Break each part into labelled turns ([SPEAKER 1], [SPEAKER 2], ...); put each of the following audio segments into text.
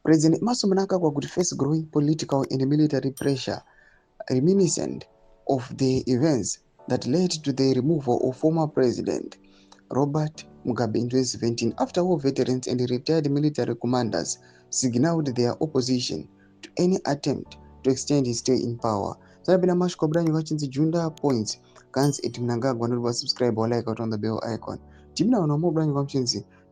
[SPEAKER 1] President Mnangagwa could face growing political and military pressure reminiscent of the events that led to the removal of former President Robert Mugabe in 2017 after war veterans and retired military commanders signaled their opposition to any attempt to extend his stay in power. Sabina Mash Kobra Yuachin's Junta points cans at Mnangagwa no subscribe or like out on the bell icon. Timina no more brand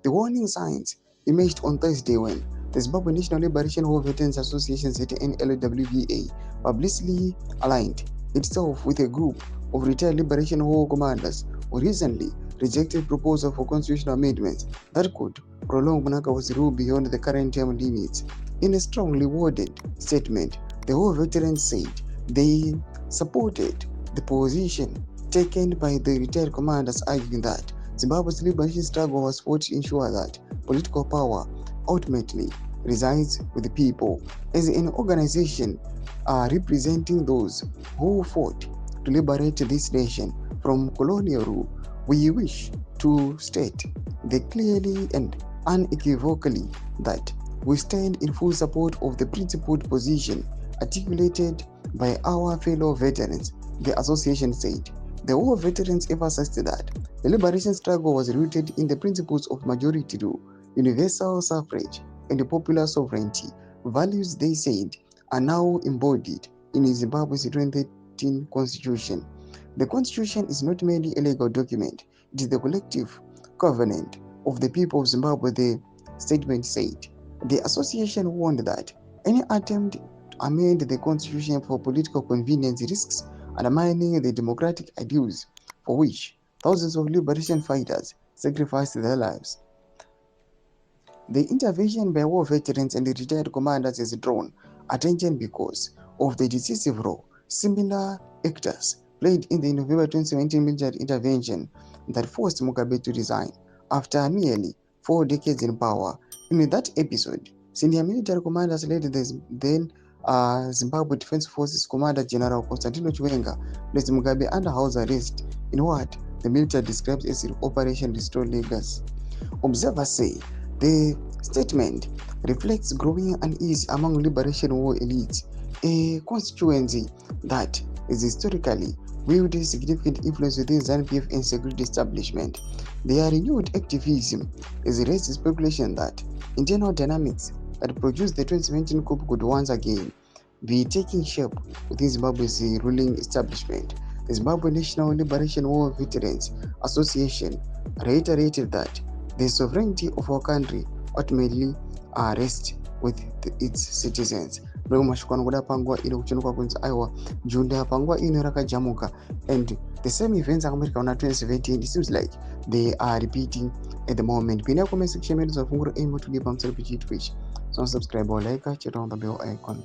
[SPEAKER 1] the warning signs emerged on Thursday when the Zimbabwe National Liberation War Veterans Association ZNLWVA publicly aligned itself with a group of retired Liberation War commanders who recently rejected proposal for constitutional amendments that could prolong Mnangagwa's rule beyond the current term limits. In a strongly worded statement, the war veterans said they supported the position taken by the retired commanders, arguing that Zimbabwe's liberation struggle was fought to ensure that political power ultimately resides with the people. As an organization representing those who fought to liberate this nation from colonial rule, we wish to state clearly and unequivocally that we stand in full support of the principled position articulated by our fellow veterans, the association said. The war veterans emphasized that the liberation struggle was rooted in the principles of majority rule, universal suffrage, and popular sovereignty, values they said are now embodied in Zimbabwe's 2013 constitution. The constitution is not merely a legal document, it is the collective covenant of the people of Zimbabwe, the statement said. The association warned that any attempt to amend the constitution for political convenience risks undermining the democratic ideals for which thousands of liberation fighters sacrificed their lives. The intervention by war veterans and retired commanders has drawn attention because of the decisive role similar actors played in the November 2017 military intervention that forced Mugabe to resign after nearly 4 decades in power. In that episode, senior military commanders led the then Zimbabwe Defense Forces Commander General Constantino Chiwenga placed Mugabe under house arrest in what the military describes as Operation Restore Legacy. Observers say the statement reflects growing unease among liberation war elites, a constituency that is historically wielded significant influence within ZANU-PF and security establishment. Their renewed activism has raised speculation that internal dynamics that produced the 2017 coup could once again be taking shape within Zimbabwe's ruling establishment. The Zimbabwe National Liberation War Veterans Association reiterated that the sovereignty of our country ultimately rests with its citizens. And the same events in 2017, it seems like they are repeating at the moment. Pin comment section, so subscribe or like, check on the bell icon.